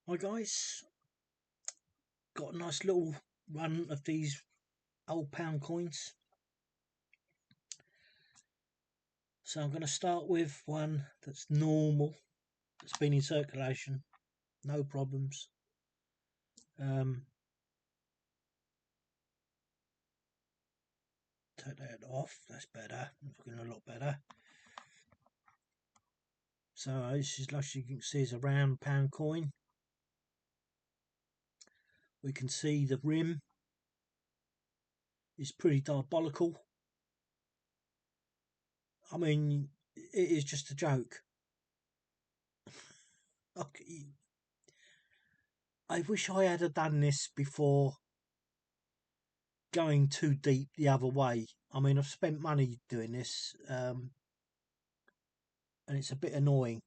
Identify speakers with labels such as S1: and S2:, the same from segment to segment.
S1: Hi guys, got a nice little run of these old pound coins. So I'm going to start with one that's normal, that's been in circulation, no problems. Take that off, that's better, looking a lot better. So this is, like you can see, is a round pound coin. We can see the rim is pretty diabolical. I mean, it is just a joke. I wish I had done this before going too deep the other way. I mean, I've spent money doing this, and it's a bit annoying.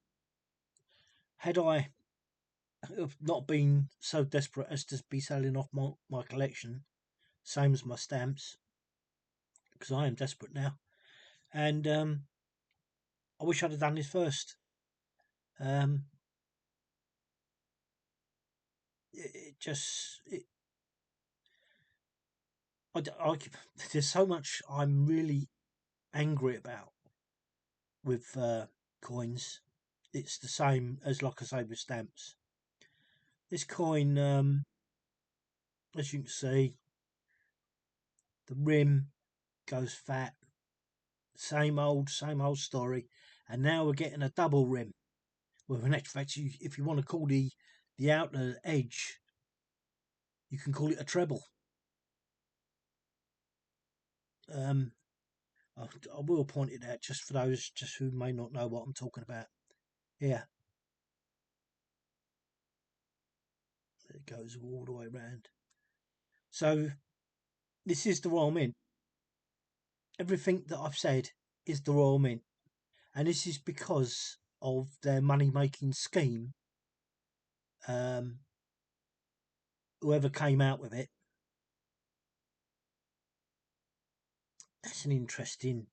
S1: Had I have not been so desperate as to be selling off my collection, same as my stamps, because I am desperate now, and I wish I'd have done this first. There's so much I'm really angry about with coins. It's the same as, like I say, with stamps. This coin, as you can see, the rim goes fat. Same old story. And now we're getting a double rim. Well, in fact, if you want to call the outer edge, you can call it a treble. I will point it out just for those who may not know what I'm talking about. Here. It goes all the way around. So this is the Royal Mint. Everything that I've said is the Royal Mint, and this is because of their money-making scheme. Whoever came out with it. That's an interesting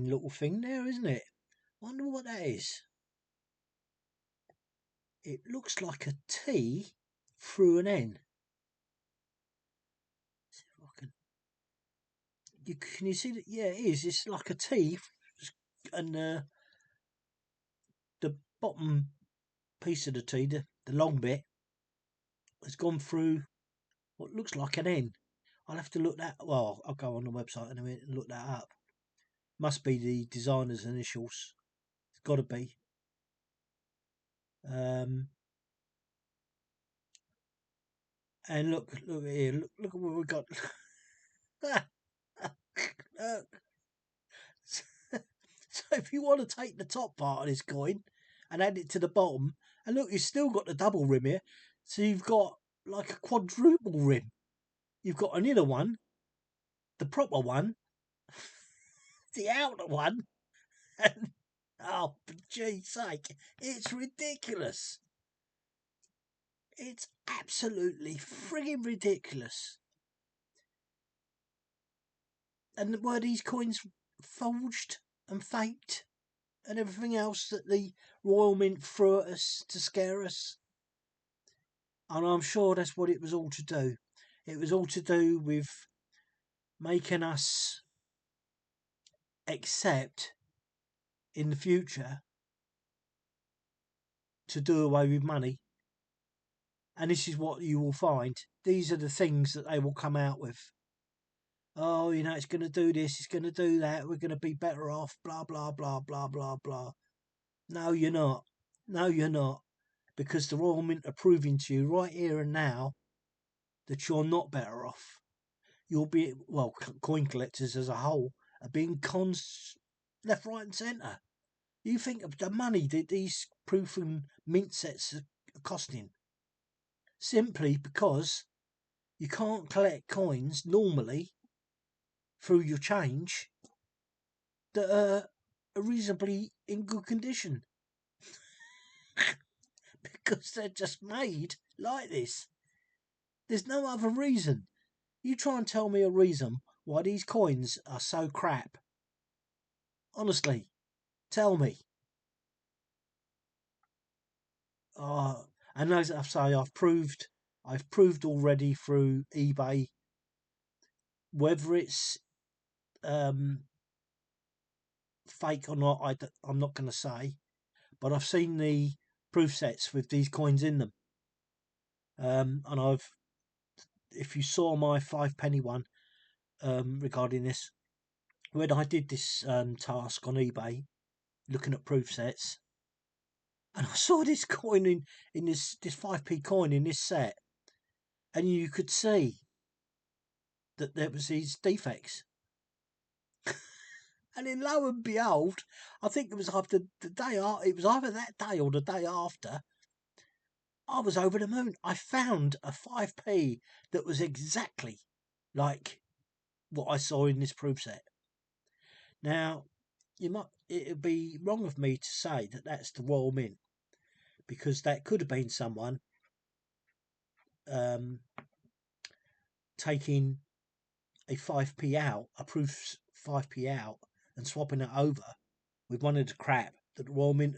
S1: little thing there, isn't it? Wonder what that is. It looks like a T through an N. See if I can. Can you see that? Yeah, it is. It's like a T, and the bottom piece of the T, the long bit, has gone through what looks like an N. I'll have to look that. Well, I'll go on the website in a minute and look that up. Must be the designer's initials. It's got to be. And look here. Look at what we've got. So if you want to take the top part of this coin and add it to the bottom, and look, you've still got the double rim here. So you've got like a quadruple rim. You've got an inner one, the proper one, the outer one, and oh, for geez sake, it's ridiculous. It's absolutely frigging ridiculous. And were these coins forged and faked and everything else that the Royal Mint threw at us to scare us? And I'm sure that's what it was all to do. It was all to do with making us accept in the future to do away with money. And this is what you will find. These are the things that they will come out with. Oh, you know, it's going to do this, it's going to do that, we're going to be better off, blah, blah, blah, blah, blah, blah. No, you're not. No, you're not. Because the Royal Mint are proving to you right here and now that you're not better off. You'll be, well, coin collectors as a whole are being cons left, right, and centre. You think of the money that these proof and mint sets are costing simply because you can't collect coins normally through your change that are reasonably in good condition because they're just made like this. There's no other reason. You try and tell me a reason why these coins are so crap. Honestly, tell me. And as I say, I've proved already through eBay, whether it's fake or not, I'm not going to say, but I've seen the proof sets with these coins in them. And if you saw my 5 penny one regarding this, when I did this task on eBay, looking at proof sets, and I saw this coin in this 5p coin in this set, and you could see that there was these defects. And then lo and behold, I think it was after the day. It was either that day or the day after. I was over the moon. I found a 5p that was exactly like what I saw in this proof set. Now, it'd be wrong of me to say that that's the Royal Mint, because that could have been someone taking a 5p out, a proof 5p out, and swapping it over with one of the crap that the Royal Mint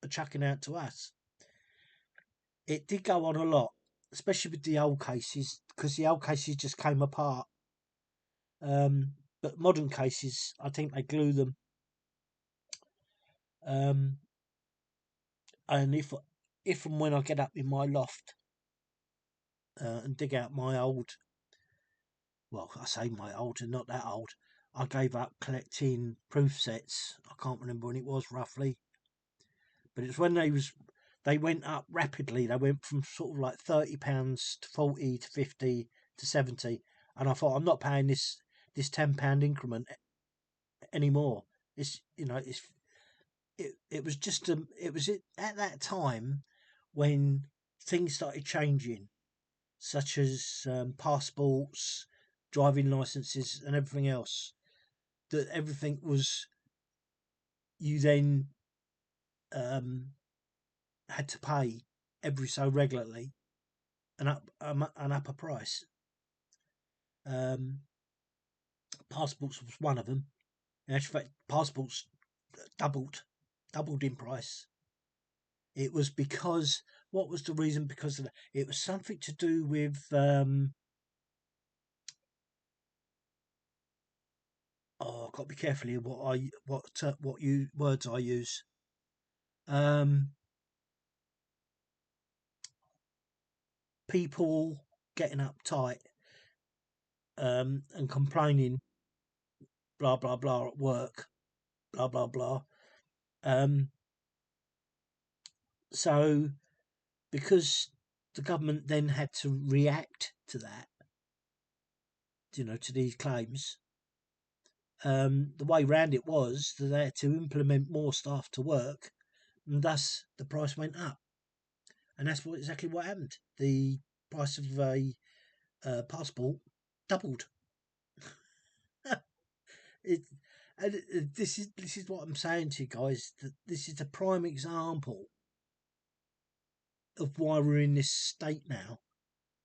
S1: are chucking out to us. It did go on a lot, especially with the old cases, because the old cases just came apart. But modern cases, I think they glue them. And if and when I get up in my loft and dig out my old, well, I say my old and not that old, I gave up collecting proof sets. I can't remember when it was roughly, but it's when they went up rapidly. They went from sort of like £30 to 40 to 50 to 70, and I thought, I'm not paying this £10 increment anymore. It's it was just at that time when things started changing, such as passports, driving licenses, and everything else. That everything was, you then had to pay every so regularly an upper price. Passports was one of them. In actual fact, passports doubled in price. It was because, what was the reason? Because of it was something to do with I've got to be careful here what words I use. People getting uptight and complaining, blah blah blah at work, blah blah blah. So because the government then had to react to that, to these claims, the way round it was that they had to implement more staff to work, and thus the price went up. And that's exactly what happened. The price of a passport doubled. This is what I'm saying to you guys. That this is a prime example of why we're in this state now,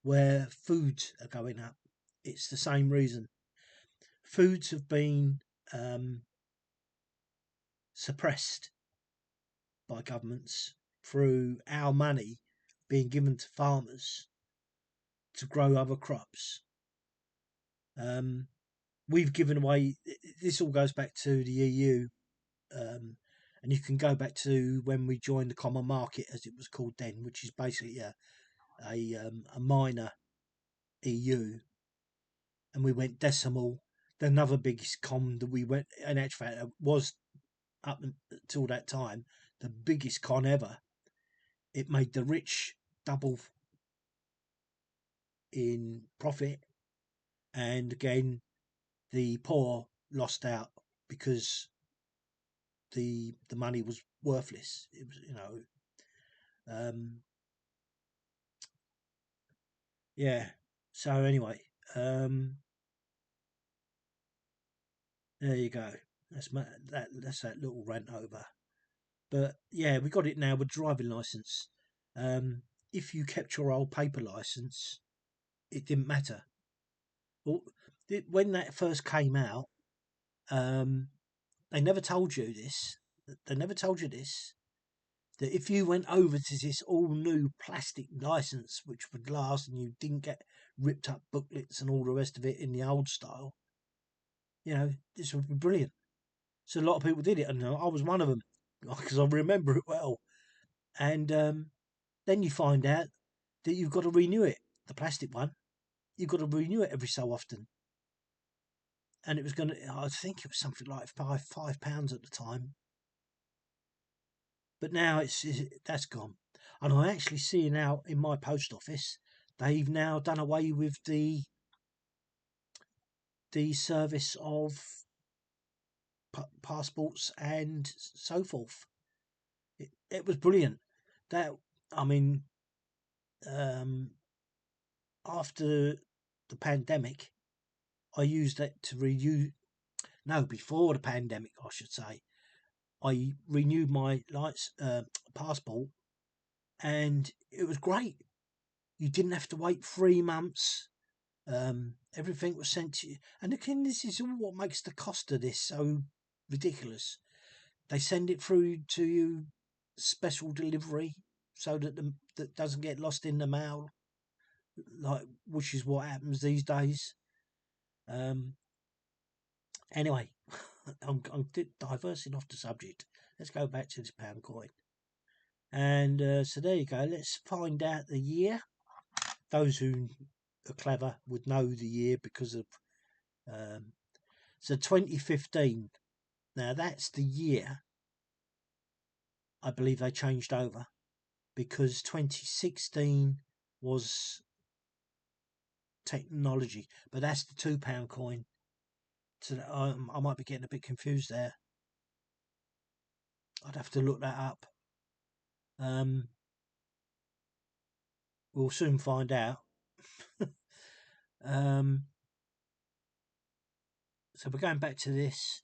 S1: where foods are going up. It's the same reason. Foods have been suppressed by governments through our money being given to farmers to grow other crops. We've given away. This all goes back to the EU, and you can go back to when we joined the common market, as it was called then, which is basically a minor EU, and we went decimal. Another biggest con that we went, in actual fact, was up until that time the biggest con ever. It made the rich double in profit, and again the poor lost out because the money was worthless. It was, yeah. So anyway, there you go. That's that little rant over. But yeah, we got it now with driving license. If you kept your old paper license, it didn't matter. Well, when that first came out, they never told you this. They never told you this. that if you went over to this all new plastic license, which would last, and you didn't get ripped up booklets and all the rest of it in the old style, this would be brilliant. So a lot of people did it, and I was one of them because I remember it well. And then you find out that you've got to renew it, the plastic one. You've got to renew it every so often. And it was I think it was something like £5 at the time. But now that's gone. And I actually see now in my post office, they've now done away with the service of passports and so forth. It was brilliant. That, I mean, after the pandemic, I used that to renew. No, before the pandemic, I should say, I renewed my passport, and it was great. You didn't have to wait 3 months. Everything was sent to you, and again, this is all what makes the cost of this so ridiculous. They send it through to you, special delivery, so that that doesn't get lost in the mail, which is what happens these days. Anyway, I'm diversing off the subject. Let's go back to this pound coin. And so there you go. Let's find out the year. Those who are clever would know the year because of so 2015. Now that's the year I believe they changed over, because 2016 was technology, but that's the £2 coin. So I might be getting a bit confused there. I'd have to look that up. We'll soon find out. So we're going back to this.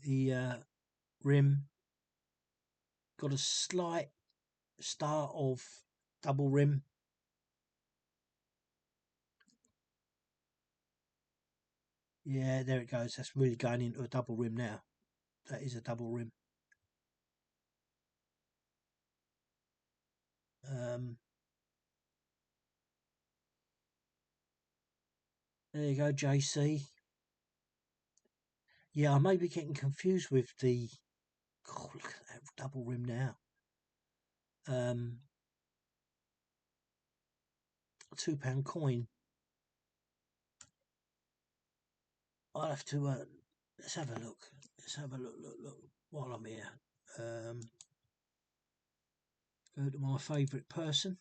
S1: The rim got a slight start of double rim. Yeah, there it goes. That's really going into a double rim now. That is a double rim. There you go, JC. Yeah, I may be getting confused with the. God, look at that double rim now. £2 coin. I'll have to. Let's have a look. Let's have a look while I'm here. Go to my favourite person.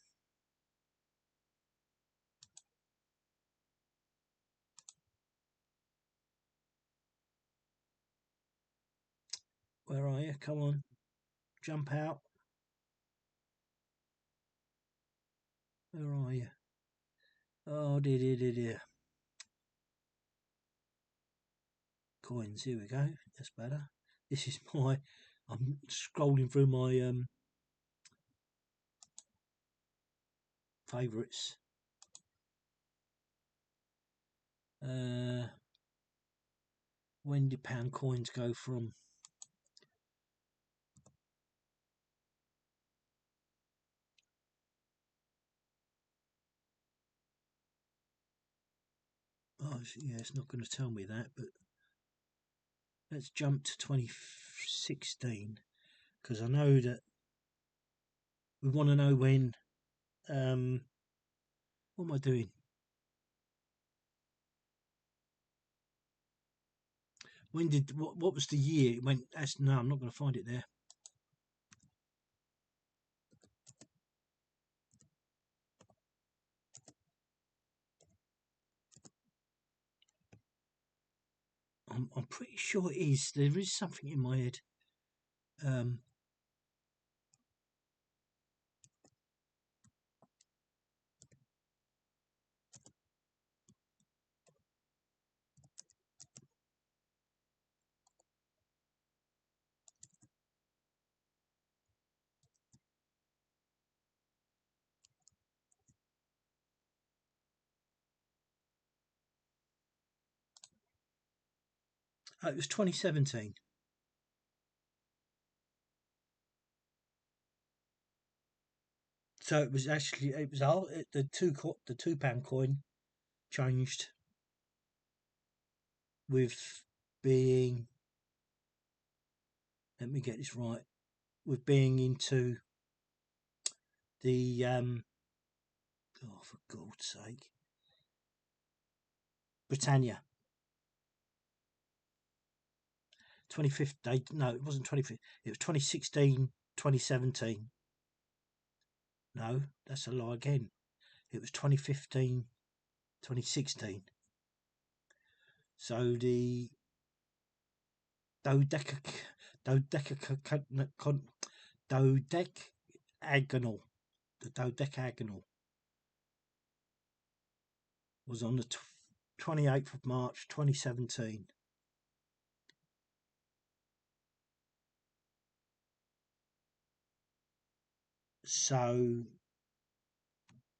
S1: Where are you? Come on. Jump out. Where are you? Oh, dear. Coins. Here we go. That's better. This is I'm scrolling through my favourites. When did pound coins go from? Oh, yeah, it's not going to tell me that, but let's jump to 2016, because I know that we want to know when. What am I doing? When did what was the year it went? No, I'm not going to find it there. I'm pretty sure it is. There is something in my head. It was 2017. So it was actually the £2 coin changed with being, let me get this right, with being into the oh, for God's sake, Britannia. 25th, no, it wasn't 25th, it was 2016, 2017. No, that's a lie again. It was 2015, 2016. So the dodecagonal was on the 28th of March 2017. So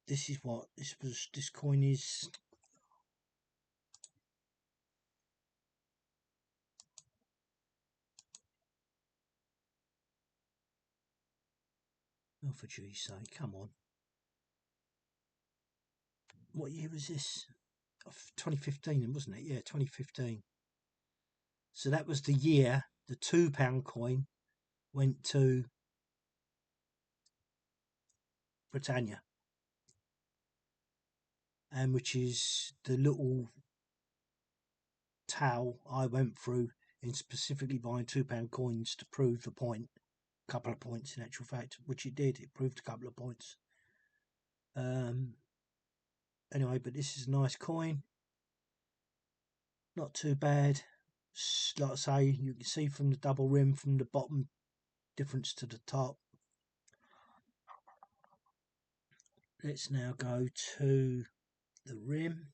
S1: this is what this coin is. Oh, for G's sake, come on. What year was this? 2015, wasn't it? Yeah, 2015. So that was the year the £2 coin went to Britannia, and which is the little towel I went through in specifically buying £2 coins to prove the point. A couple of points in actual fact, which it did. It proved a couple of points. Anyway, but this is a nice coin. Not too bad. Like I say, you can see from the double rim from the bottom difference to the top. Let's now go to the rim.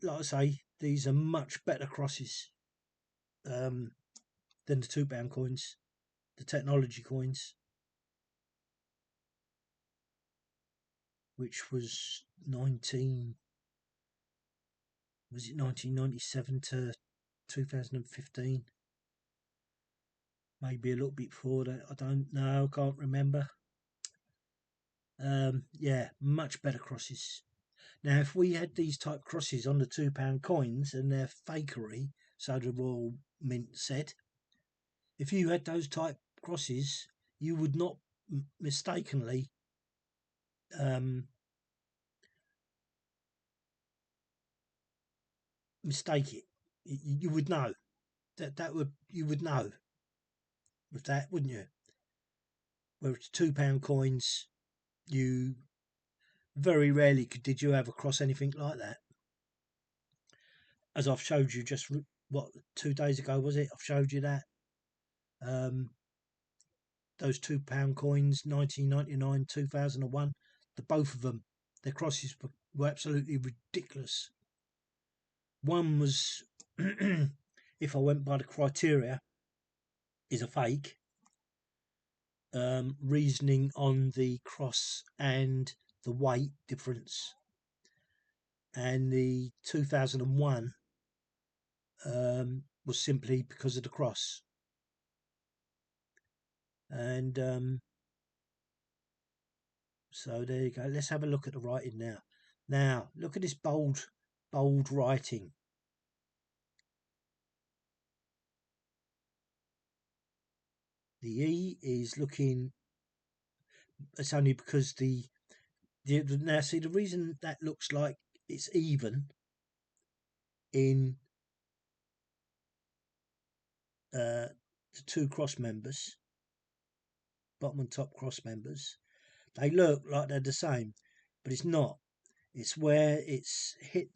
S1: Like I say, these are much better crosses than the £2 coins, the technology coins, which was 1997 to 2015? Maybe a little bit before that. I don't know. Can't remember. Yeah, much better crosses. Now, if we had these type crosses on the £2 coins and they're fakery, so the Royal Mint said, if you had those type crosses, you would not mistakenly mistake it. You would know you would know with that, wouldn't you? Whereas £2 coins, you very rarely did you ever cross anything like that. As I've showed you just 2 days ago, was it? I've showed you that. Those £2 coins, 1999, 2001, the both of them, their crosses were absolutely ridiculous. One was, if I went by the criteria, is a fake. Reasoning on the cross and the weight difference, and the 2001 was simply because of the cross. And so there you go. Let's have a look at the writing now. Now look at this bold writing. The E is looking. It's only because now see the reason that looks like it's even in the two cross members, bottom and top cross members. They look like they're the same, but it's not. It's where it's hit.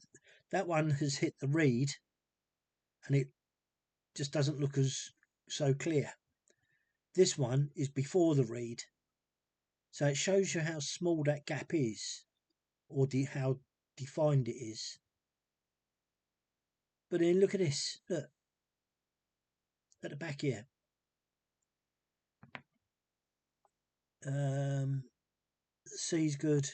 S1: That one has hit the reed, and it just doesn't look as so clear. This one is before the reed, so it shows you how small that gap is, or how defined it is. But then look at this. Look at the back here. C's good.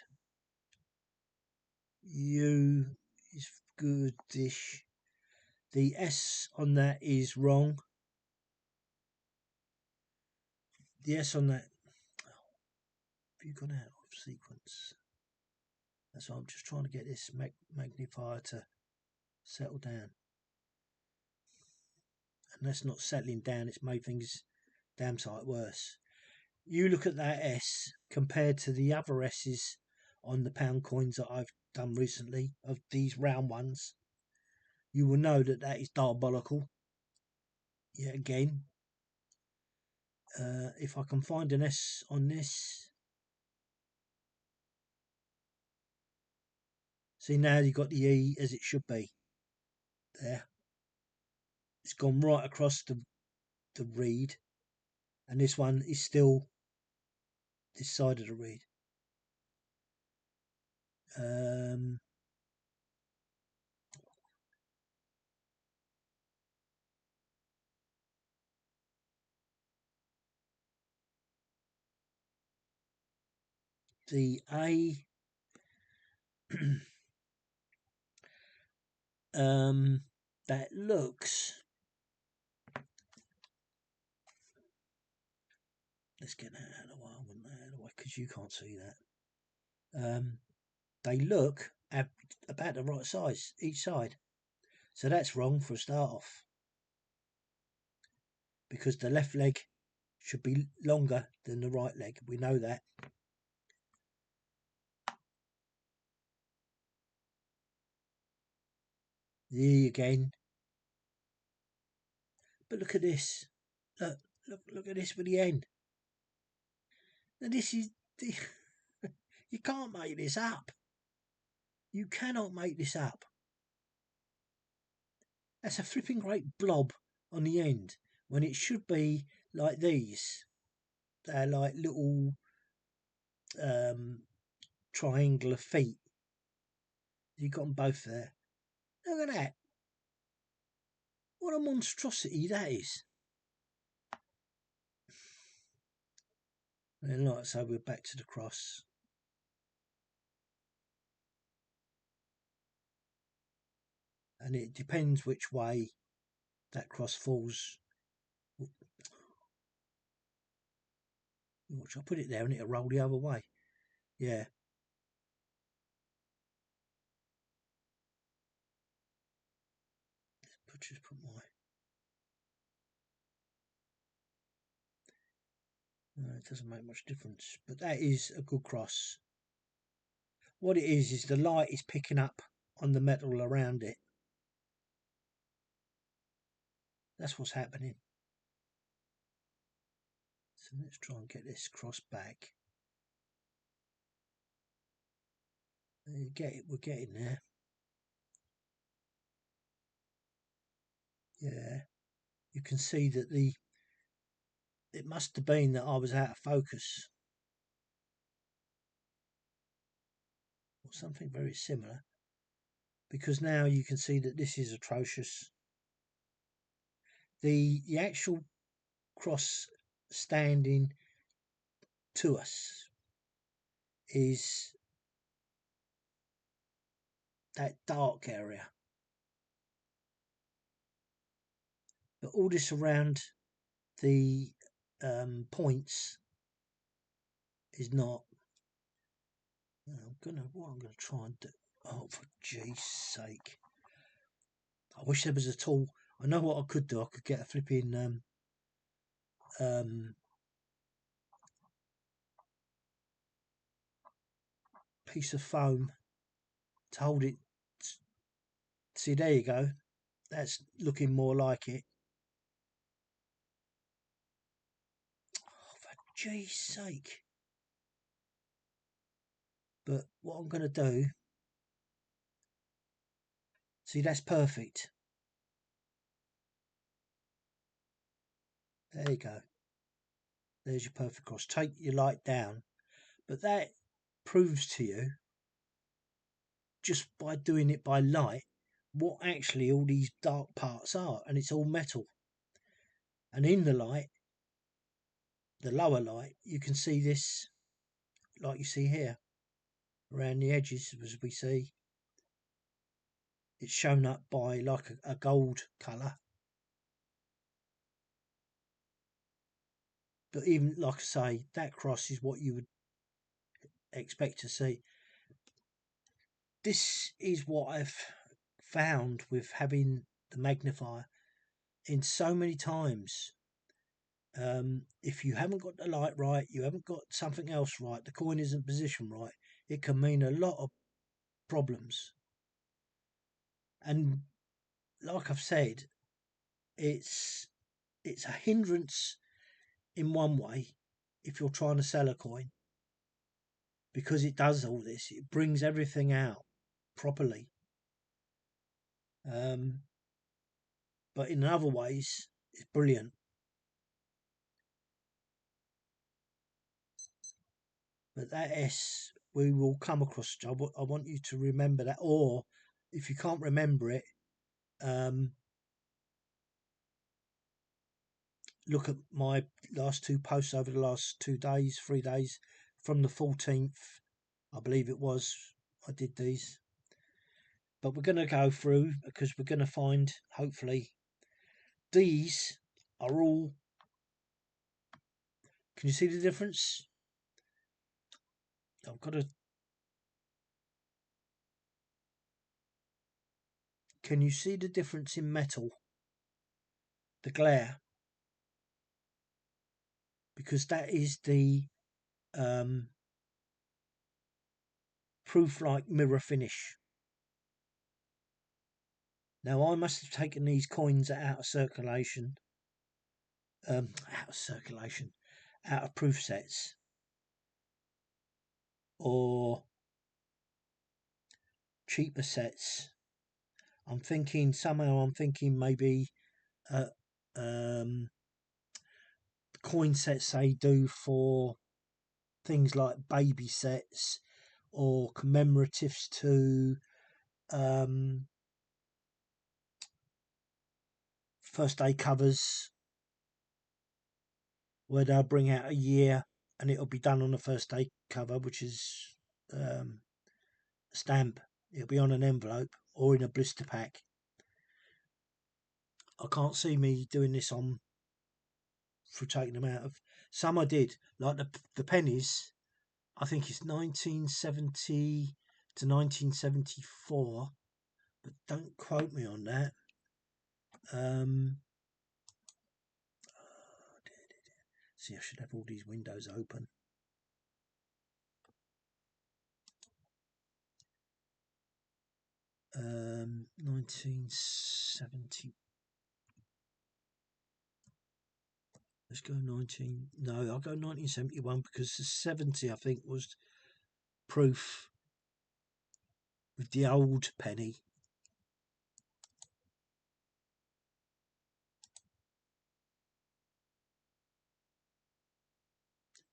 S1: U is goodish. The S on that is wrong. The S on that... Have you gone out of sequence? That's why I'm just trying to get this magnifier to settle down. And that's not settling down, it's made things damn sight worse. You look at that S compared to the other S's on the pound coins that I've done recently, of these round ones, you will know that that is diabolical. Yet again, if I can find an S on this. See, now you've got the E as it should be. There. It's gone right across the reed. And this one is still this side of the reed. The A that looks, let's get that out of the way. I want that out of the way because you can't see that. They look about the right size each side, so that's wrong for a start off, because the left leg should be longer than the right leg. We know that. The E again. But look at this. Look at this for the end. Now this is you can't make this up. You cannot make this up. That's a flipping great blob on the end when it should be like these. They're like little triangular feet. You've got them both there. Look at that. What a monstrosity that is. And like so, we're back to the cross. And it depends which way that cross falls. Watch, I'll put it there and it'll roll the other way. Yeah. Just put my... No, it doesn't make much difference. But that is a good cross. What it is the light is picking up on the metal around it. That's what's happening. So let's try and get this cross back. We're getting there. Yeah. You can see that it must have been that I was out of focus. Or something very similar. Because now you can see that this is atrocious. The actual cross standing to us is that dark area. But all this around the points is not. What I'm gonna try and do. Oh, for G's sake! I wish there was a tool. I know what I could do. I could get a flipping piece of foam to hold it. See, there you go. That's looking more like it. Oh, for G's sake! But what I'm going to do, see, that's perfect. There you go. There's your perfect cross. Take your light down. But that proves to you, just by doing it by light, what actually all these dark parts are. And it's all metal. And in the light, the lower light, you can see this, like you see here, around the edges, as we see. it's shown up by like a gold colour. But even, like I say, that cross is what you would expect to see. This is what I've found with having the magnifier in so many times. If you haven't got the light right, you haven't got something else right, the coin isn't positioned right, it can mean a lot of problems. And like I've said, it's a hindrance in one way if you're trying to sell a coin, because it does all this, it brings everything out properly. But in other ways, it's brilliant. But that S, we will come across. I want you to remember that, or if you can't remember it, look at my last two posts over the last 2 days, 3 days, from the 14th, I believe it was, I did these. But we're going to go through, because we're going to find, hopefully, these are all. Can you see the difference? I've got to. Can you see the difference in metal? The glare? Because that is the proof like mirror finish. Now I must have taken these coins out of circulation, out of proof sets, or cheaper sets. I'm thinking maybe coin sets they do for things like baby sets or commemoratives to first day covers, where they'll bring out a year and it'll be done on the first day cover, which is a stamp. It'll be on an envelope or in a blister pack. I can't see me doing this on for taking them out of. Some I did, like the pennies. I think it's 1970 to 1974, but don't quote me on that. See, I should have all these windows open. Um, 1970. Let's go 19. No, I'll go 1971, because the 70 I think was proof with the old penny.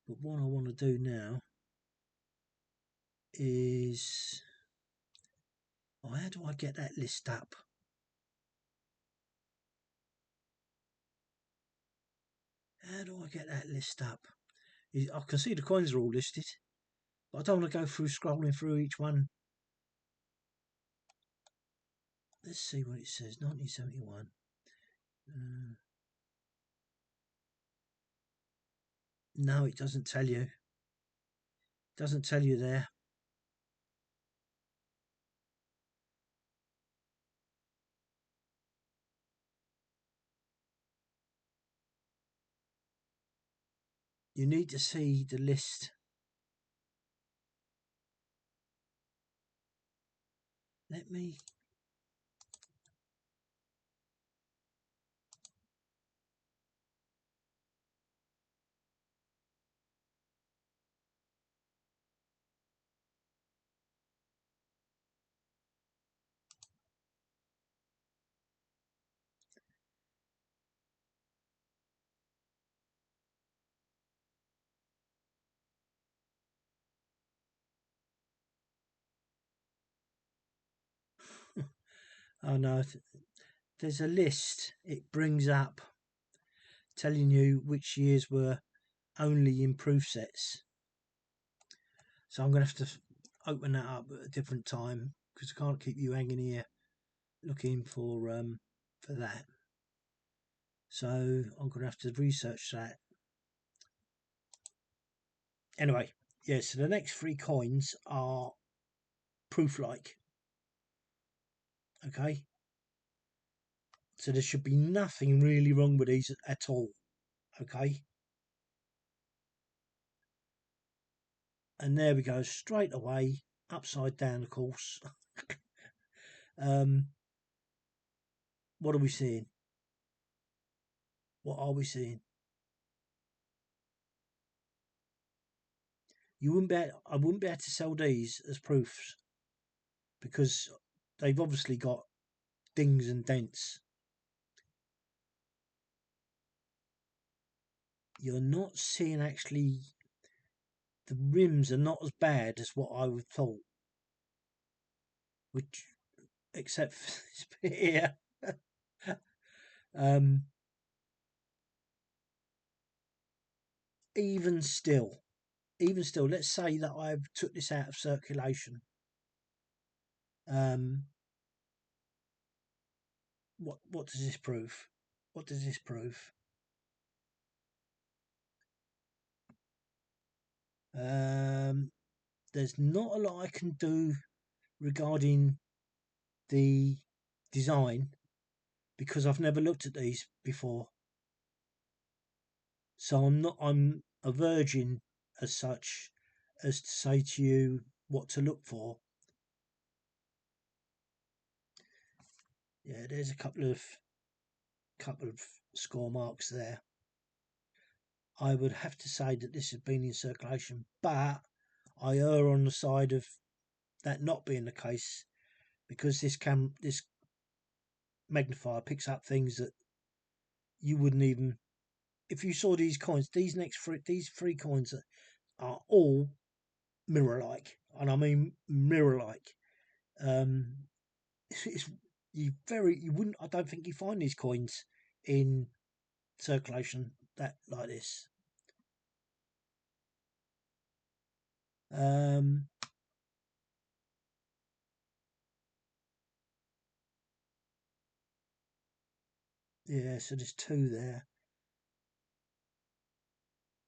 S1: But what I want to do now is, how do I get that list up? How do I get that list up? I can see the coins are all listed, but I don't want to go through scrolling through each one. Let's see what it says. 1971. No, it doesn't tell you. It doesn't tell you there. You need to see the list. Let me. Oh no, there's a list it brings up telling you which years were only in proof sets. So I'm going to have to open that up at a different time, because I can't keep you hanging here looking for that. So I'm going to have to research that. Anyway, yeah, so the next 3 coins are proof-like. Okay. So there should be nothing really wrong with these at all. Okay. And there we go, straight away, upside down, of course. What are we seeing? What are we seeing? I wouldn't be able to sell these as proofs because they've obviously got dings and dents. You're not seeing actually, the rims are not as bad as what I would have thought. Which, except for this bit here. Even still, let's say that I took this out of circulation. What does this prove? What does this prove? There's not a lot I can do regarding the design because I've never looked at these before. So I'm a virgin as such as to say to you what to look for. Yeah, there's a couple of score marks there. I would have to say that this has been in circulation, but I err on the side of that not being the case because this magnifier picks up things that you wouldn't even, if you saw these coins, these 3 coins are all mirror-like, and I mean mirror-like. It's you wouldn't. I don't think you find these coins in circulation that like this. Yeah, so there's 2 there.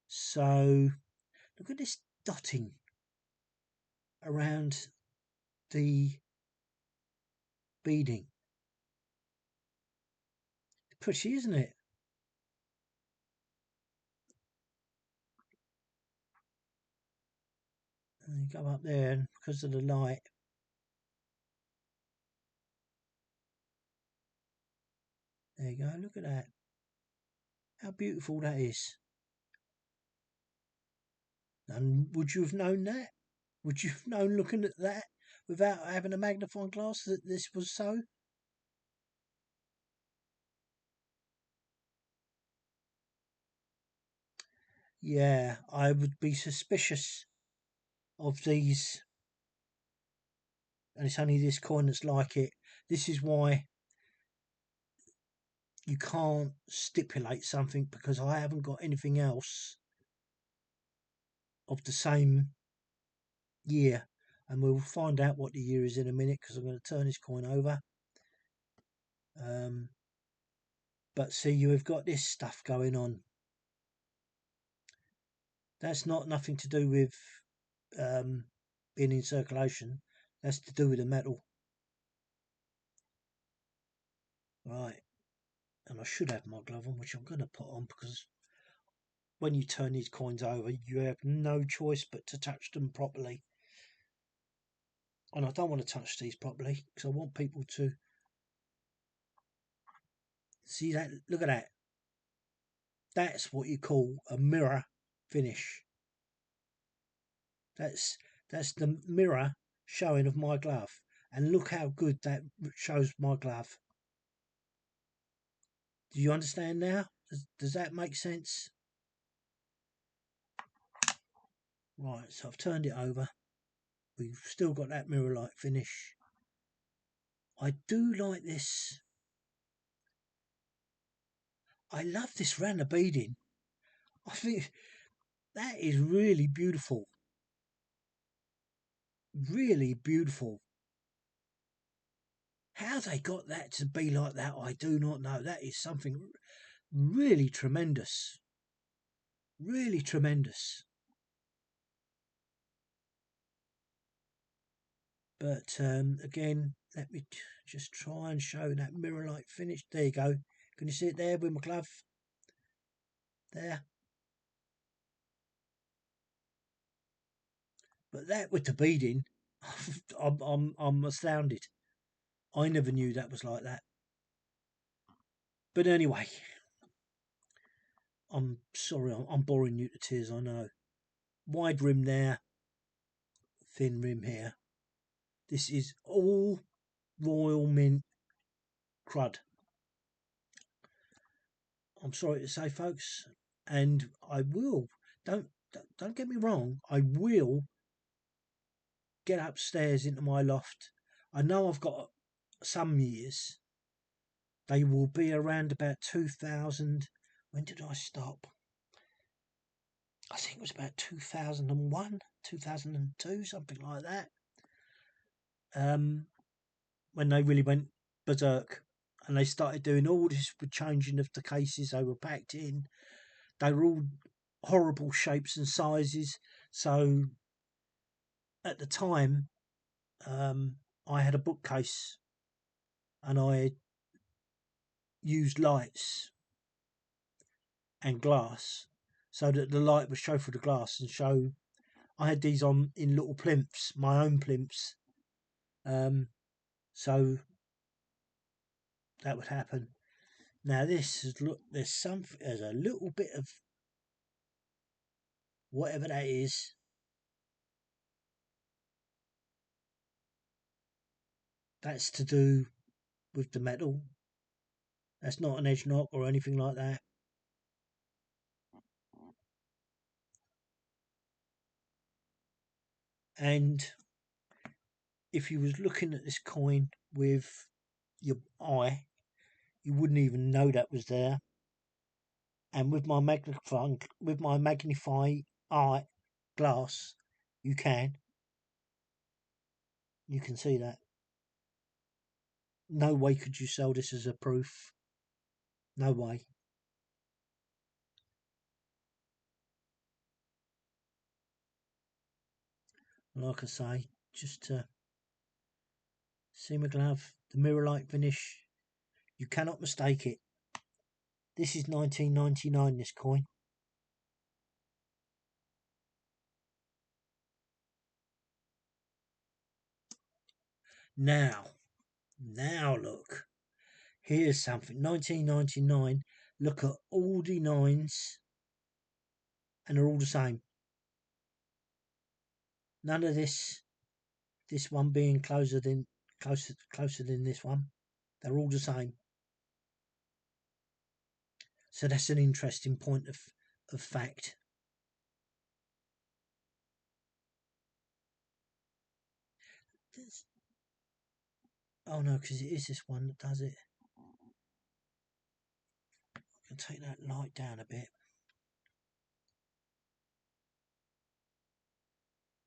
S1: So look at this dotting around the beading. Pretty, isn't it? And you go up there, and because of the light, there you go. Look at that. How beautiful that is. And would you have known that? Would you have known looking at that without having a magnifying glass that this was so? Yeah, I would be suspicious of these, and it's only this coin that's like it. This is why you can't stipulate something, because I haven't got anything else of the same year, and we'll find out what the year is in a minute because I'm going to turn this coin over. But see, you have got this stuff going on. That's not nothing to do with being in circulation. That's to do with the metal. Right, and I should have my glove on, which I'm going to put on, because when you turn these coins over, you have no choice but to touch them properly. And I don't want to touch these properly because I want people to see that. Look at that. That's what you call a mirror finish. That's the mirror showing of my glove. And look how good that shows my glove. Do you understand now? Does that make sense? Right, so I've turned it over. We've still got that mirror-like finish. I do like this. I love this round the beading. I think that is really beautiful. Really beautiful. How they got that to be like that, I do not know. That is something really tremendous. Really tremendous. But again, let me just try and show that mirror-like finish. There you go. Can you see it there with my glove? There. But that with the beading, I'm astounded. I never knew that was like that. But anyway, I'm sorry, I'm boring you to tears, I know. Wide rim there, thin rim here. This is all Royal Mint crud. I'm sorry to say, folks, and I will. Don't get me wrong. I will get upstairs into my loft. I know I've got some years. They will be around about 2000. When did I stop? I think it was about 2001, 2002, something like that. When they really went berserk and they started doing all this with changing of the cases they were packed in. They were all horrible shapes and sizes. So at the time, I had a bookcase and I used lights and glass so that the light would show through the glass and show. I had these on in little plinths, my own plinths. So that would happen. Now this is look. There's a little bit of whatever that is. That's to do with the metal. That's not an edge knock or anything like that. And if you was looking at this coin with your eye, you wouldn't even know that was there. And with my magnify eye glass, you can see that. No way could you sell this as a proof. No way. Like I say, just to see my glove, the mirror-like finish, you cannot mistake it. This is 1999, this coin. Now look. Here's something. 1999. Look at all the nines, and they're all the same. None of this one being closer than this one. They're all the same. So that's an interesting point of fact. Oh no, because it is this one that does it. I can take that light down a bit.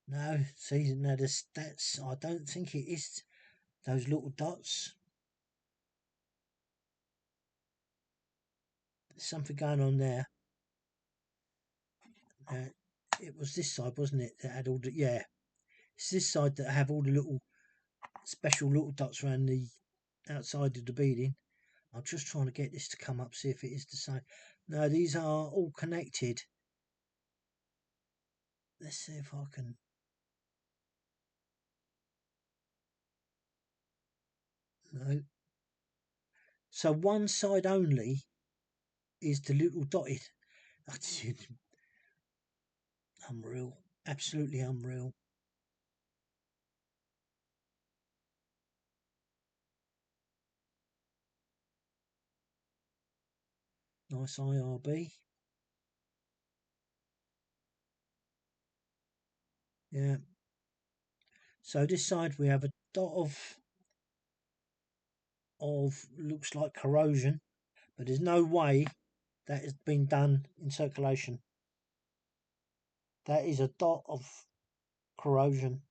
S1: No, see, now that's I don't think it is those little dots. There's something going on there. It was this side, wasn't it? That had all the It's this side that have all the little special little dots around the outside of the beading. I'm just trying to get this to come up, see if it is the same. No, these are all connected. Let's see if I can. No. So one side only is the little dotted. Unreal. Absolutely unreal. Nice IRB. Yeah. So this side we have a dot of looks like corrosion, but there's no way that has been done in circulation. That is a dot of corrosion.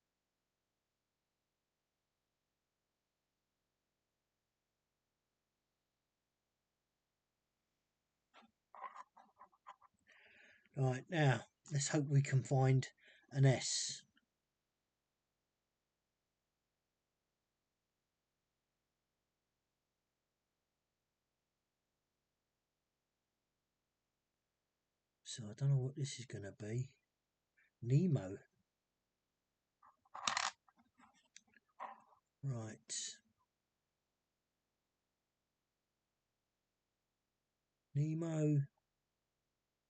S1: Right, now let's hope we can find an S. So I don't know what this is going to be. Nemo. Right. Nemo.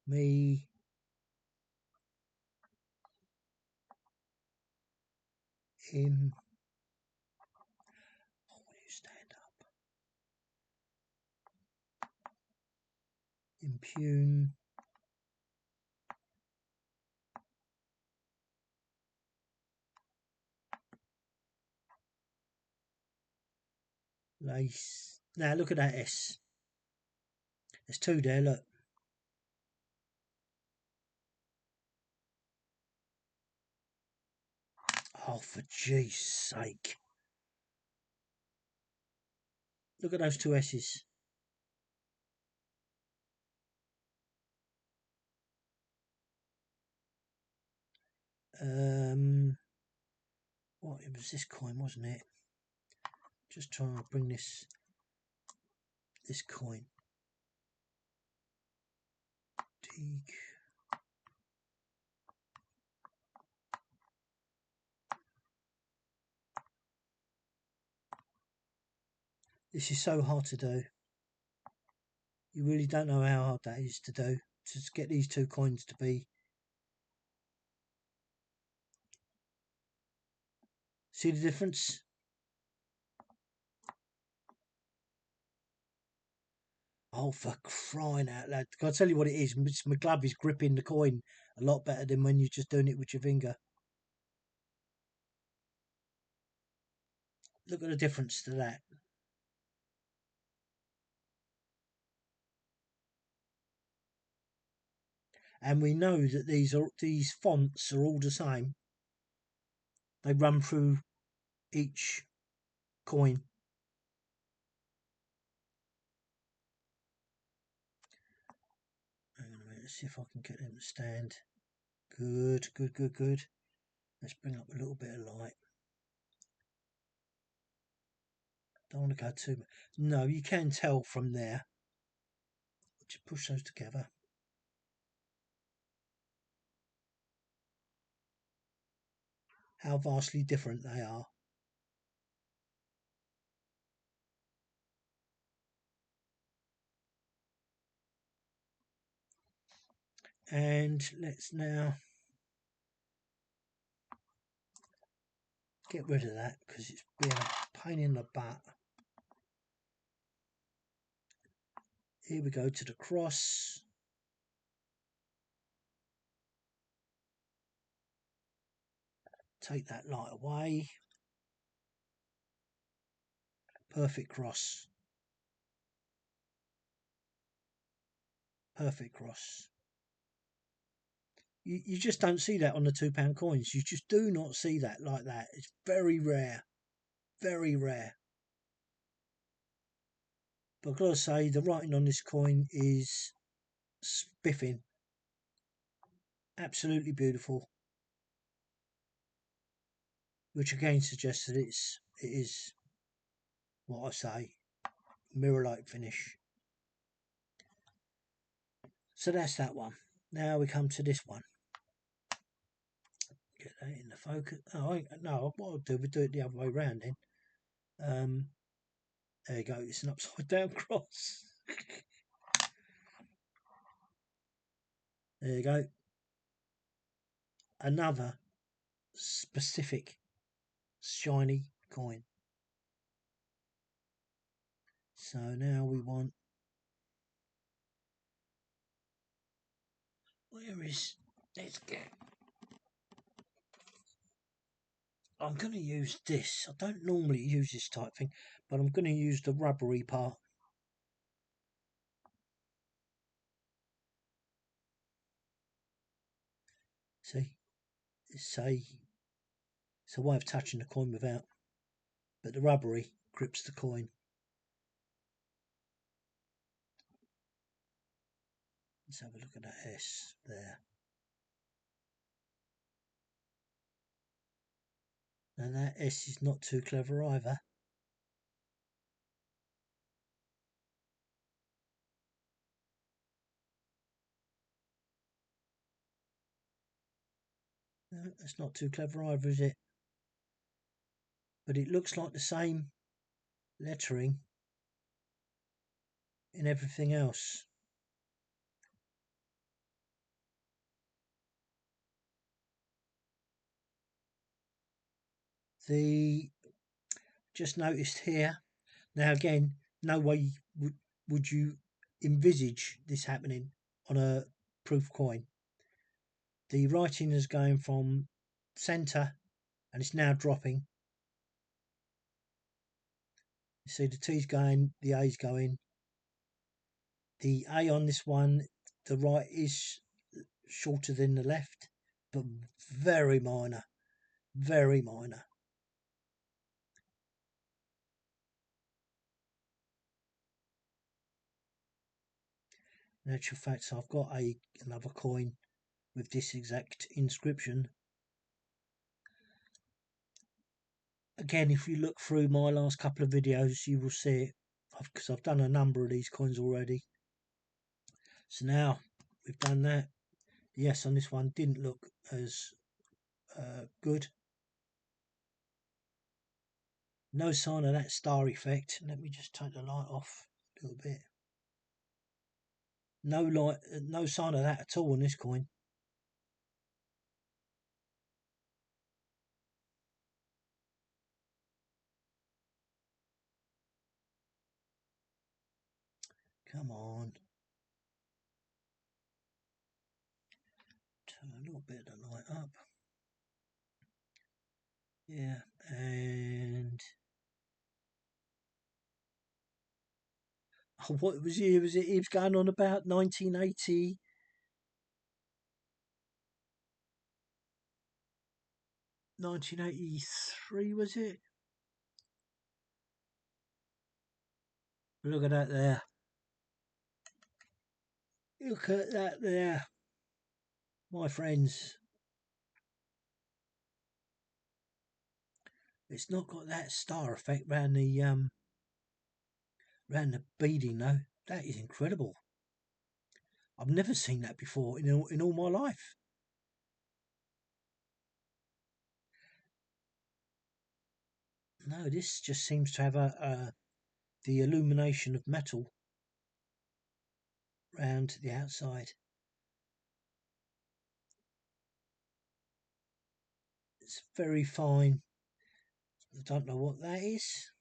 S1: Me. Him. Oh, will you stand up? Impugn. Lace. Now look at that S. There's two there, look. Oh, for G's sake. Look at those two S's. What, it was this coin, wasn't it? Just trying to bring this coin. Teak. This is so hard to do. You really don't know how hard that is to do. To get these two coins to be. See the difference? Oh, for crying out loud. I'll tell you what it is. My glove is gripping the coin a lot better than when you're just doing it with your finger. Look at the difference to that. And we know that these fonts are all the same. They run through each coin. Hang on a minute, let's see if I can get them to stand. Good, good, good, good. Let's bring up a little bit of light. Don't want to go too much. No, you can tell from there. Just push those together. How vastly different they are. And let's now get rid of that because it's been a pain in the butt. Here we go to the cross. Take that light away. Perfect cross. Perfect cross. You just don't see that on the £2 coins. You just do not see that like that. It's very rare. Very rare. But I've got to say, the writing on this coin is spiffing. Absolutely beautiful. Which again suggests that it is what I say, mirror-like finish. So that's that one. Now we come to this one. Get that in the focus. Oh, no, what I'll do, we'll do it the other way around then. There you go, it's an upside down cross. There you go. Another specific shiny coin. So now we want, where is, let's get, I'm going to use this. I don't normally use this type thing, but I'm going to use the rubbery part. See, it's a way of touching the coin without, but the rubbery grips the coin. Let's have a look at that S there. And that S is not too clever either. No, that's not too clever either, is it? But it looks like the same lettering in everything else. Just noticed here, now again, no way would you envisage this happening on a proof coin. The writing is going from centre and it's now dropping. You see the T's going, the A's going. The A on this one, the right is shorter than the left, but very minor, very minor. In actual fact, so I've got another coin with this exact inscription. Again, if you look through my last couple of videos, you will see it, because I've done a number of these coins already. So now we've done that. The S on this one didn't look as good. No sign of that star effect. Let me just take the light off a little bit. No light, no sign of that at all on this coin. Come on. Turn a little bit of the light up. Yeah, and oh, what was he? Was it? He was going on about 1980. 1983, was it? Look at that there. Look at that there, my friends. It's not got that star effect round the beading though. That is incredible. I've never seen that before in all my life. No, this just seems to have the illumination of metal round the outside. It's very fine. I don't know what that is.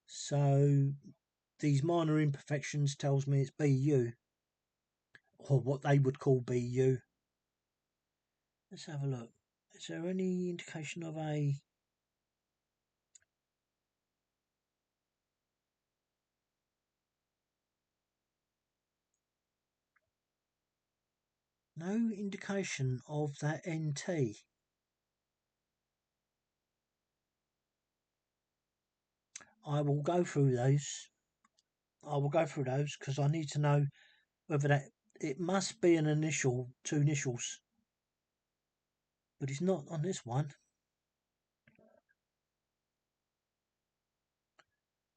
S1: So these minor imperfections tells me it's BU, or what they would call BU. Let's have a look. Is there any indication of a no indication of that NT? I will go through those. I will go through those because I need to know whether that it must be an initial, two initials, but it's not on this one.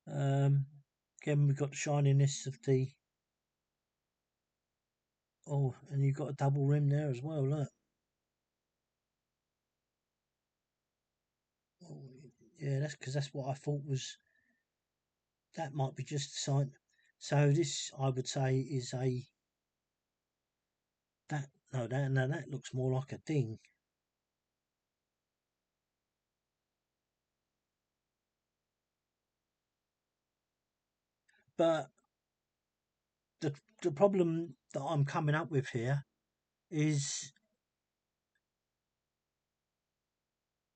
S1: Again, we've got the shininess of the. Oh, and you've got a double rim there as well. Look. Oh, yeah, that's because that's what I thought was. That might be just a sign. So this, I would say, is a. That looks more like a ding. But the problem that I'm coming up with here is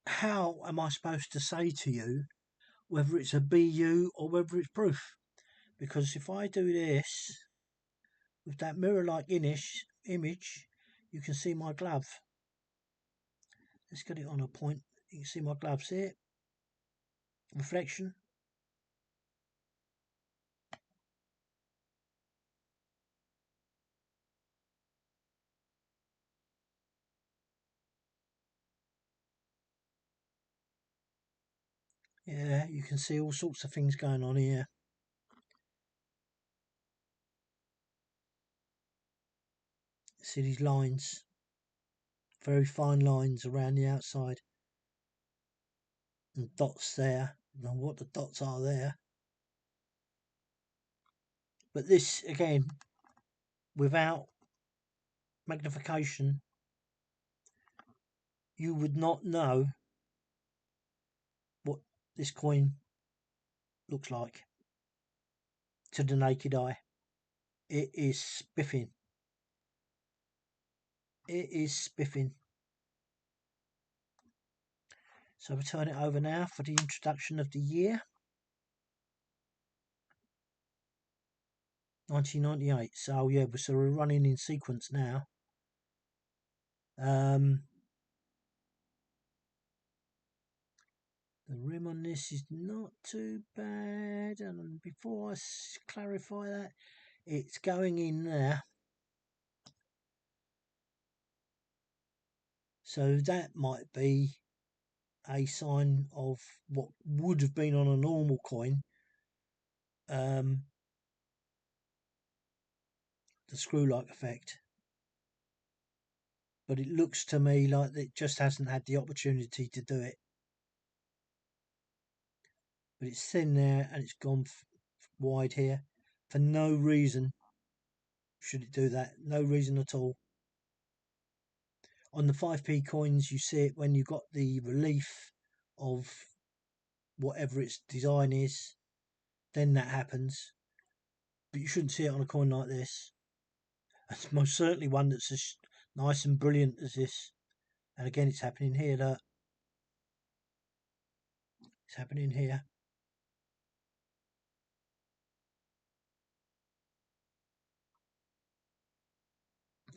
S1: how am I supposed to say to you whether it's a BU or whether it's proof? Because if I do this with that mirror-like image, you can see my glove. Let's get it on a point. You can see my gloves here. Reflection. Yeah, you can see all sorts of things going on here. See these lines, very fine lines around the outside, and dots there. I don't know what the dots are there. But this, again, without magnification, you would not know what this coin looks like to the naked eye. It is spiffing. It is spiffing. So we'll turn it over now for the introduction of the year. 1998. So yeah, so we're running in sequence now. The rim on this is not too bad, and before I clarify that, it's going in there. So that might be a sign of what would have been on a normal coin. The screw-like effect. But it looks to me like it just hasn't had the opportunity to do it. But it's thin there and it's gone wide here. For no reason should it do that. No reason at all. On the 5p coins, you see it when you've got the relief of whatever its design is. Then that happens. But you shouldn't see it on a coin like this. It's most certainly one that's as nice and brilliant as this. And again, it's happening here. Look. It's happening here.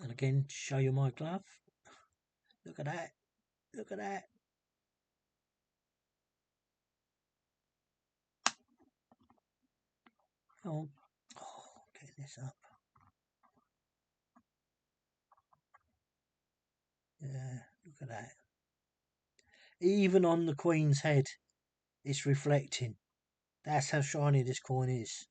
S1: And again, show you my glove. Look at that. Look at that. Oh, getting this up. Yeah, look at that. Even on the Queen's head, it's reflecting. That's how shiny this coin is.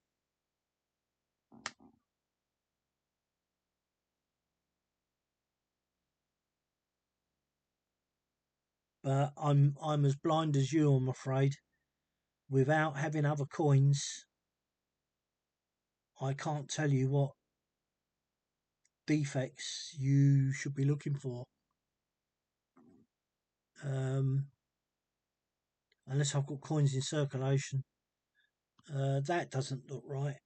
S1: But I'm as blind as you, I'm afraid. Without having other coins, I can't tell you what defects you should be looking for. Unless I've got coins in circulation. That doesn't look right.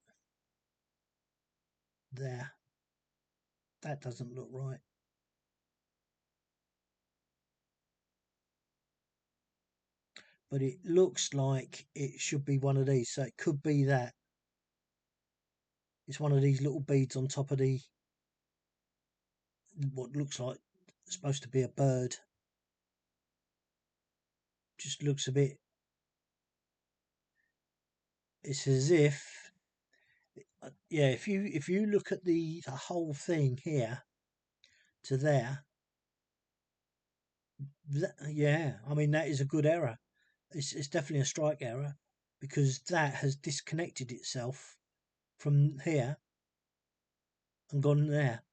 S1: There. That doesn't look right. But it looks like it should be one of these. So it could be that. It's one of these little beads on top of the what looks like supposed to be a bird. Just looks a bit. It's as if, yeah. If you look at the whole thing here to there, yeah. I mean that is a good error. It's definitely a strike error because that has disconnected itself from here and gone there.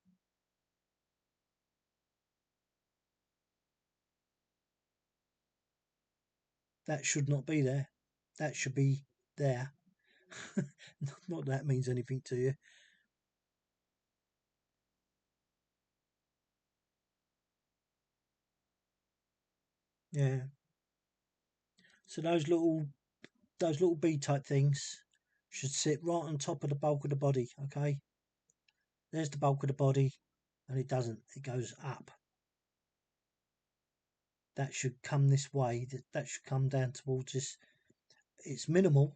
S1: That should not be there. That should be there. Not that means anything to you. Yeah. So those little bead type things should sit right on top of the bulk of the body. Okay. There's the bulk of the body, and it doesn't. It goes up. That should come this way. That should come down towards this. It's minimal.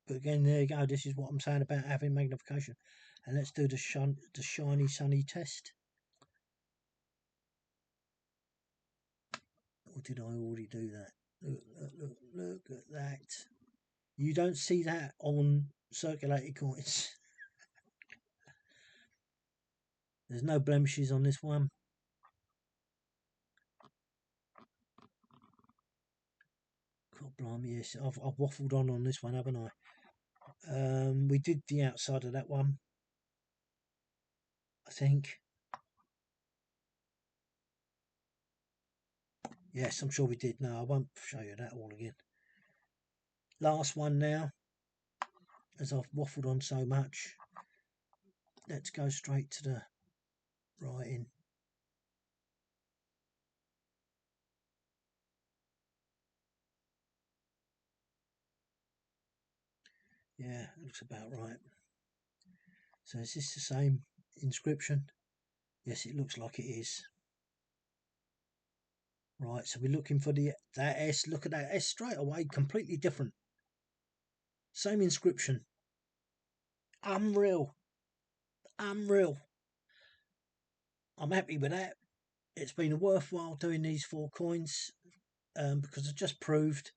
S1: But again, there you go. This is what I'm saying about having magnification. And let's do the shiny sunny test. Or did I already do that? Look at that. You don't see that on circulated coins. There's no blemishes on this one. God blimey, yes. I've waffled on this one, haven't I? We did the outside of that one, I think. Yes, I'm sure we did. No, I won't show you that all again. Last one now, as I've waffled on so much. Let's go straight to the writing. Yeah, looks about right. So is this the same inscription? Yes, it looks like it is. Right, so we're looking for that S. Look at that S straight away, completely different. Same inscription. Unreal. Unreal. I'm happy with that. It's been worthwhile doing these 4 coins because I've just proved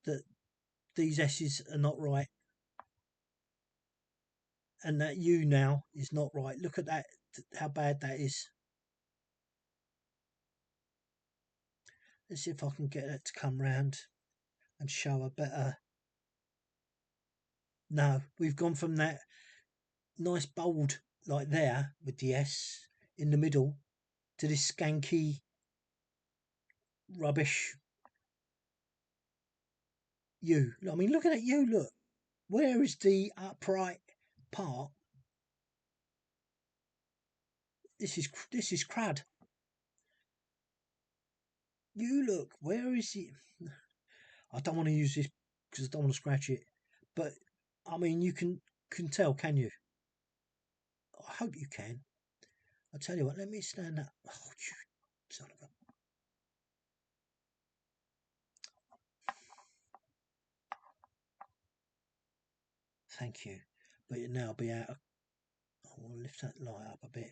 S1: that these S's are not right. And that U now is not right. Look at that, how bad that is. Let's see if I can get it to come round and show a better. No, we've gone from that nice bold like there with the S in the middle to this skanky rubbish U. I mean, look at that U. Look, where is the upright part? This is crud. You look, where is it? I don't want to use this because I don't want to scratch it, but I mean, you can tell, can you? I hope you can. I'll tell you what, let me stand up. Oh, you son of a. Thank you. But now I'll be out of. I will lift that light up a bit.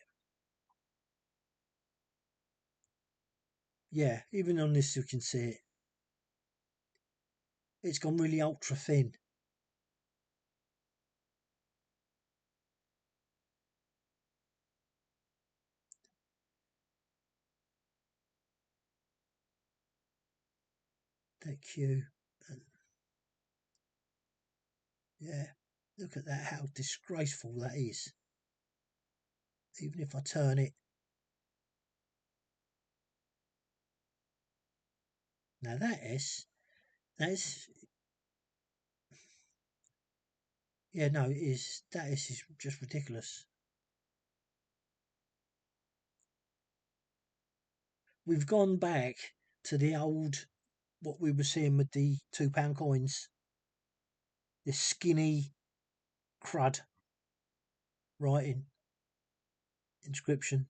S1: Yeah, even on this you can see it. It's gone really ultra thin. That Q. And yeah, look at that, how disgraceful that is. Even if I turn it. Now that is. Yeah, no, it is. That is just ridiculous. We've gone back to the old, what we were seeing with the £2 coins. This skinny crud writing inscription.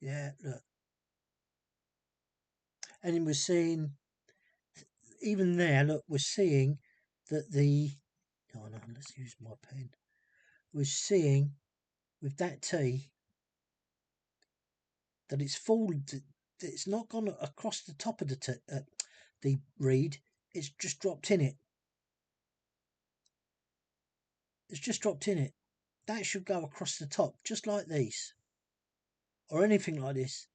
S1: Yeah, look. And then we're seeing, even there, look, we're seeing that the. Oh no, let's use my pen. We're seeing with that T that it's folded. It's not gone across the top of the reed. It's just dropped in it. It's just dropped in it. That should go across the top, just like these, or anything like this.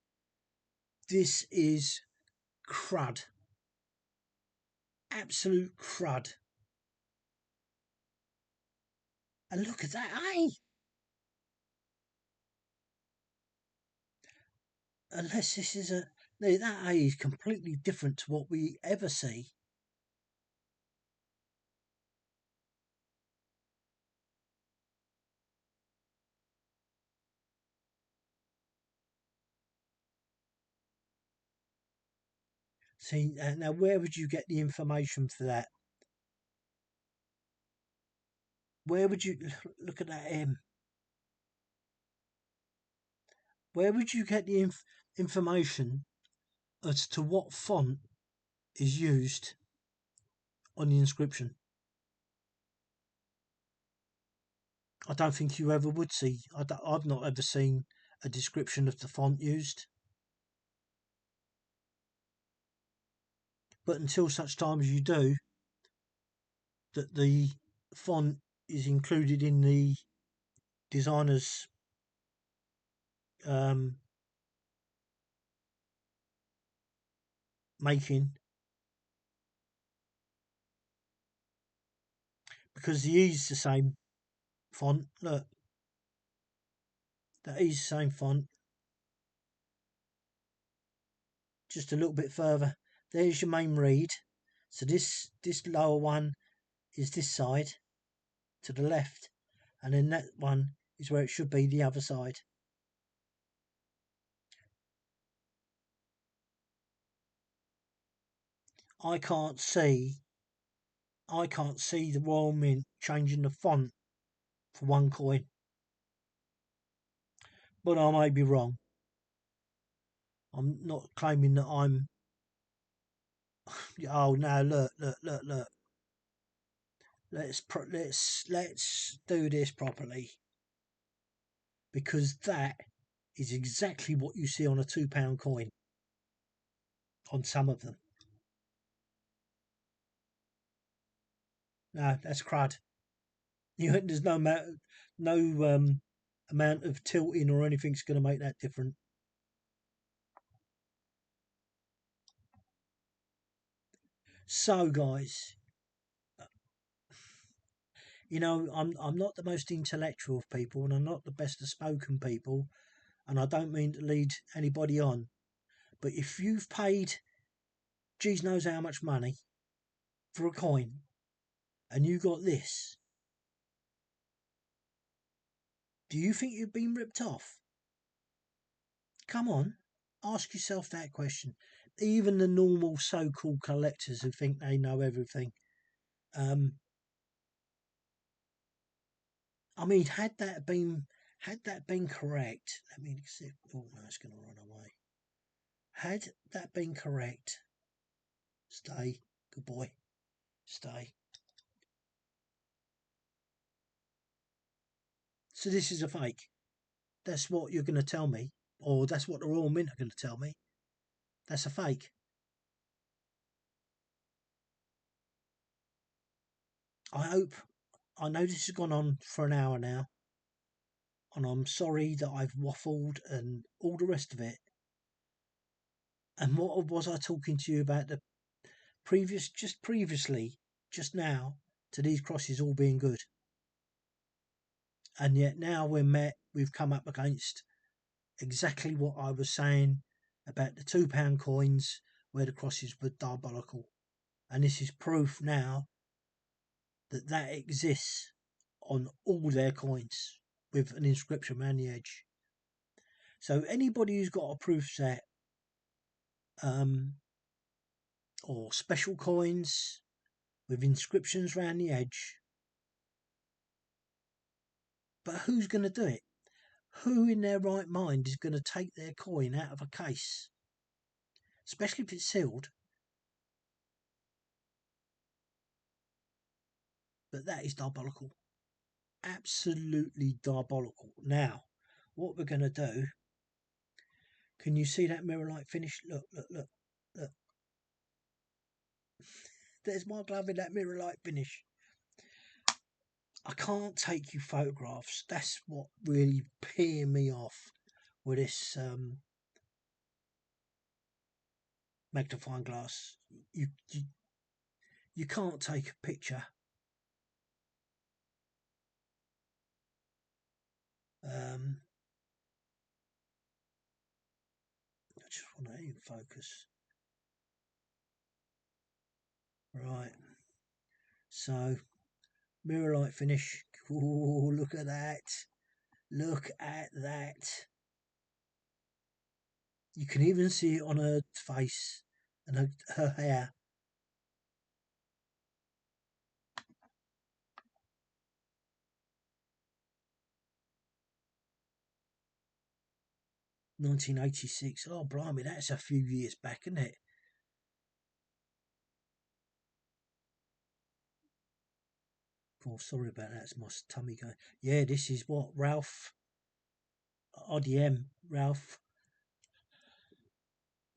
S1: This is crud. Absolute crud. And look at that, eh? Unless this is a. That A is completely different to what we ever see. See, now where would you get the information for that? Where would you look at that M? Where would you get the information as to what font is used on the inscription? I don't think you ever would see. I've not ever seen a description of the font used. But until such time as you do, that the font is included in the designer's making, because the E's the same font. Look, that E's the same font. Just a little bit further. There's your main read. So this lower one is this side to the left, and then that one is where it should be, the other side. I can't see the Royal Mint changing the font for one coin, but I may be wrong. I'm not claiming that I'm. Oh no! Look! Let's do this properly, because that is exactly what you see on a £2 coin on some of them. No, that's crud. There's no amount of tilting or anything's going to make that different. So, guys, I'm not the most intellectual of people, and I'm not the best of spoken people, and I don't mean to lead anybody on. But if you've paid, geez knows how much money for a coin, and you got this, do you think you've been ripped off? Come on, ask yourself that question. Even the normal so-called collectors who think they know everything. I mean, had that been correct, let me see. Oh no, it's going to run away. Had that been correct, stay, good boy, stay. So this is a fake. That's what you're going to tell me, or that's what the Royal Mint are going to tell me. That's a fake. I know this has gone on for an hour now, and I'm sorry that I've waffled and all the rest of it. And what was I talking to you about just now, to these crosses all being good? And yet now we've come up against exactly what I was saying about the £2 coins where the crosses were diabolical. And this is proof now that exists on all their coins with an inscription around the edge. So anybody who's got a proof set or special coins with inscriptions around the edge, but who's going to do it? Who in their right mind is going to take their coin out of a case, especially if it's sealed? But that is diabolical. Absolutely diabolical. Now, what we're going to do, can you see that mirror light finish? Look. There's my glove in that mirror light finish. I can't take you photographs. That's what really peeing me off with this magnifying glass. You can't take a picture. I just want to focus. Right. So, mirror light finish. Oh, look at that. Look at that. You can even see it on her face and her hair. (1986). Oh, blimey, that's a few years back, isn't it? Oh, sorry about that. It's my tummy going. Yeah, this is what Ralph RDM. Ralph.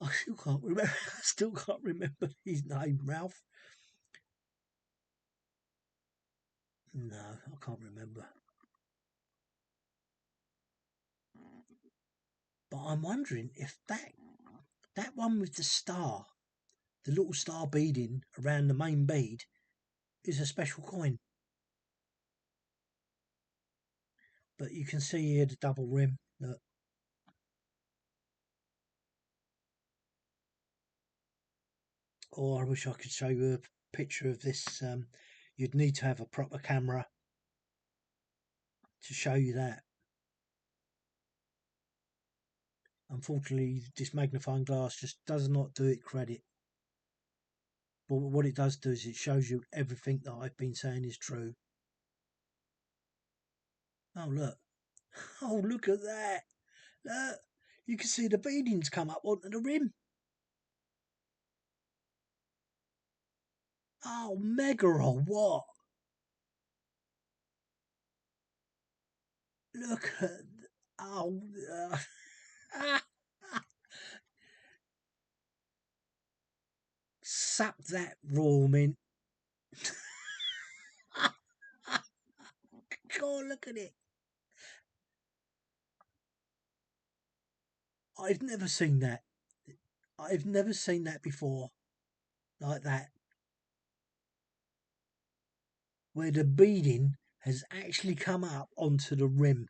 S1: I still can't remember. I still can't remember his name. Ralph. No, I can't remember. But I'm wondering if that one with the star, the little star beading around the main bead, is a special coin. But you can see here the double rim. Look. Or I wish I could show you a picture of this. You'd need to have a proper camera to show you that. Unfortunately, this magnifying glass just does not do it credit. But what it does do is it shows you everything that I've been saying is true. Oh, look. Oh, look at that. Look. You can see the beadings come up onto the rim. Oh, mega or what? Look at... Oh... Suck that, raw mint. God, look at it. I've never seen that. I've never seen that before. Like that. Where the beading has actually come up onto the rim.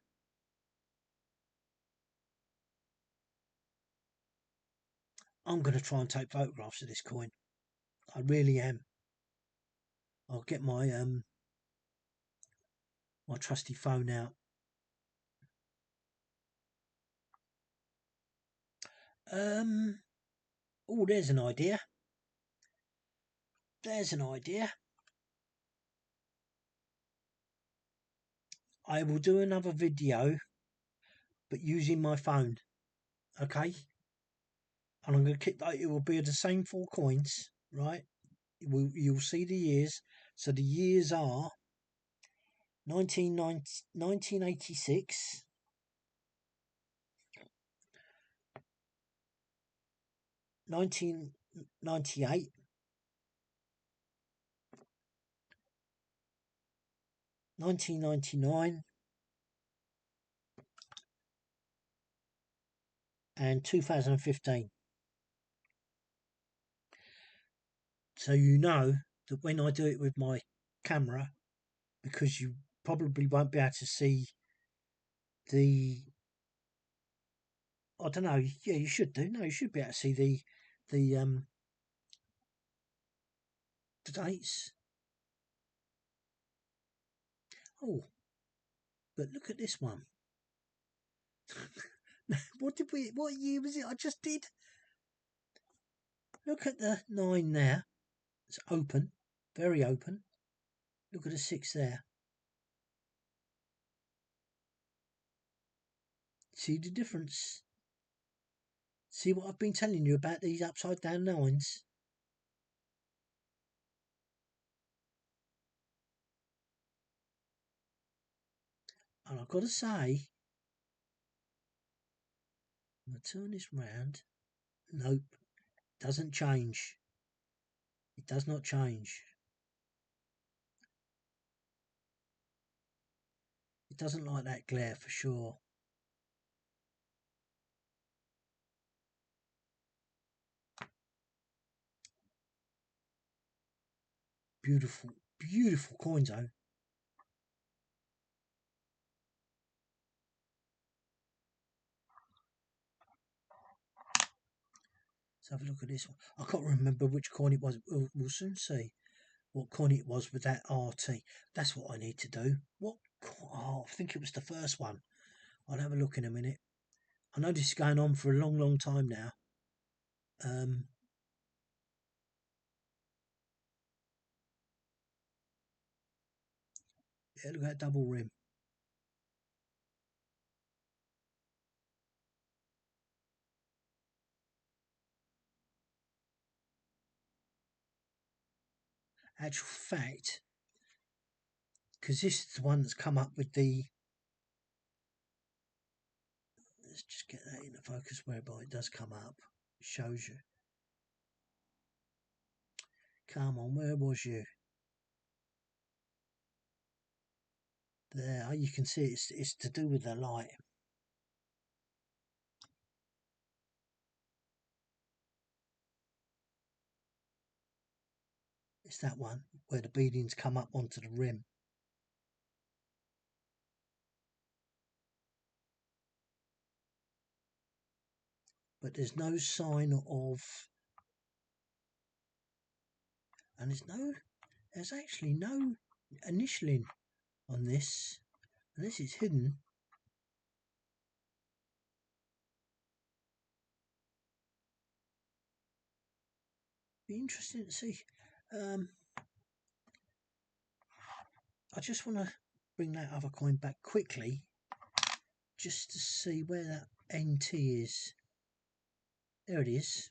S1: I'm going to try and take photographs of this coin. I really am. I'll get my my trusty phone out. Oh, there's an idea. There's an idea. I will do another video, but using my phone. Okay? And I'm going to keep that. It will be the same 4 coins, right? You'll see the years. So the years are 1986, 1998, 1999, and 2015. So you know that when I do it with my camera, because you probably won't be able to see the... I don't know. Yeah, you should do. No, you should be able to see the dates. Oh, but look at this one. What year was it I just did? Look at the 9 there. It's open, very open. Look at the 6 there. See the difference? See what I've been telling you about these upside down 9s? And I've got to say, I'm going to turn this round. Nope, doesn't change. It does not change. It doesn't like that glare for sure. Beautiful, beautiful coins though. Let's have a look at this one. I can't remember which coin it was. We'll soon see what coin it was with that RT. That's what I need to do. What? Oh, I think it was the first one. I'll have a look in a minute. I know this is going on for a long, long time now. Yeah, look at that double rim. Actual fact, because this is the one that's come up with the... Let's just get that into focus whereby it does come up. It shows you. Come on, where was you? There, you can see it's to do with the light. It's that one where the beadings come up onto the rim. but there's no sign of, and there's actually no initialing on this, and this is hidden. Be interesting to see. I just want to bring that other coin back quickly just to see where that NT is. There it is.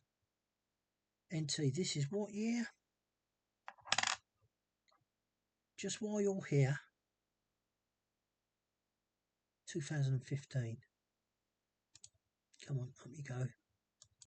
S1: NT, this is what year? Just while you're here, 2015. Come on, up you go.